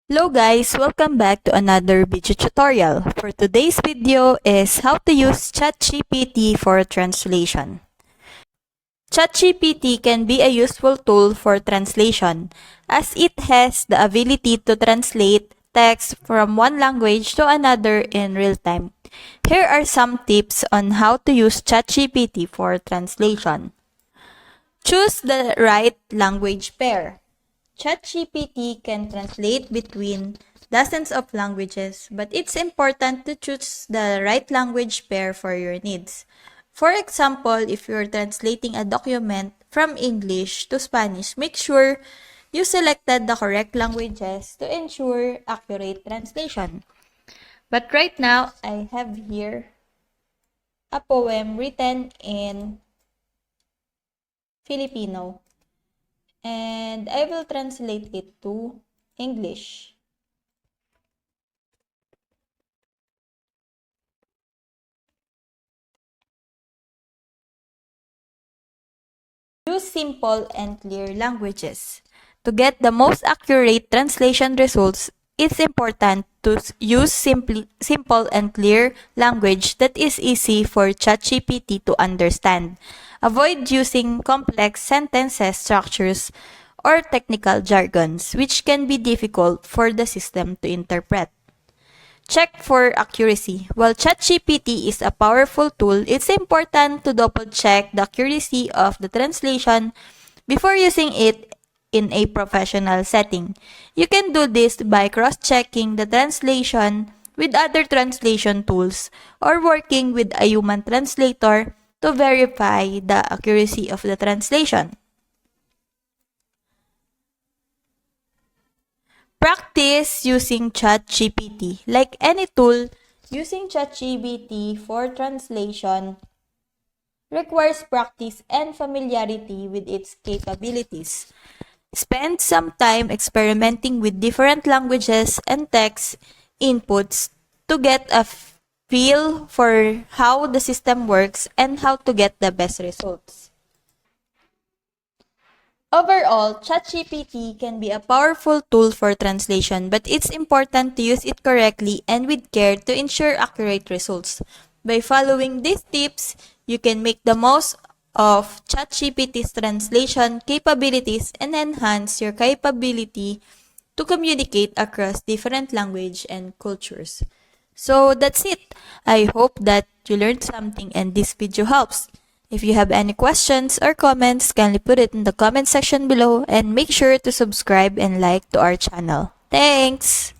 Hello guys, welcome back to another video tutorial. For today's video is how to use ChatGPT for translation. ChatGPT can be a useful tool for translation as it has the ability to translate text from one language to another in real time. Here are some tips on how to use ChatGPT for translation. Choose the right language pair. ChatGPT can translate between dozens of languages, but it's important to choose the right language pair for your needs. For example, if you're translating a document from English to Spanish, make sure you selected the correct languages to ensure accurate translation. But right now, I have here a poem written in Filipino, and I will translate it to English. Use simple and clear languages. To get the most accurate translation results, it's important to use simple and clear language that is easy for ChatGPT to understand. Avoid using complex sentences structures or technical jargons, which can be difficult for the system to interpret. Check for accuracy. While ChatGPT is a powerful tool, it's important to double-check the accuracy of the translation before using it in a professional setting. You can do this by cross-checking the translation with other translation tools or working with a human translator to verify the accuracy of the translation. Practice using ChatGPT. Like any tool, using ChatGPT for translation requires practice and familiarity with its capabilities. Spend some time experimenting with different languages and text inputs to get a feel for how the system works and how to get the best results. Overall, ChatGPT can be a powerful tool for translation, but it's important to use it correctly and with care to ensure accurate results. By following these tips, you can make the most of ChatGPT's translation capabilities and enhance your capability to communicate across different language and cultures. So that's it. I hope that you learned something and this video helps. If you have any questions or comments, kindly put it in the comment section below and make sure to subscribe and like to our channel. Thanks!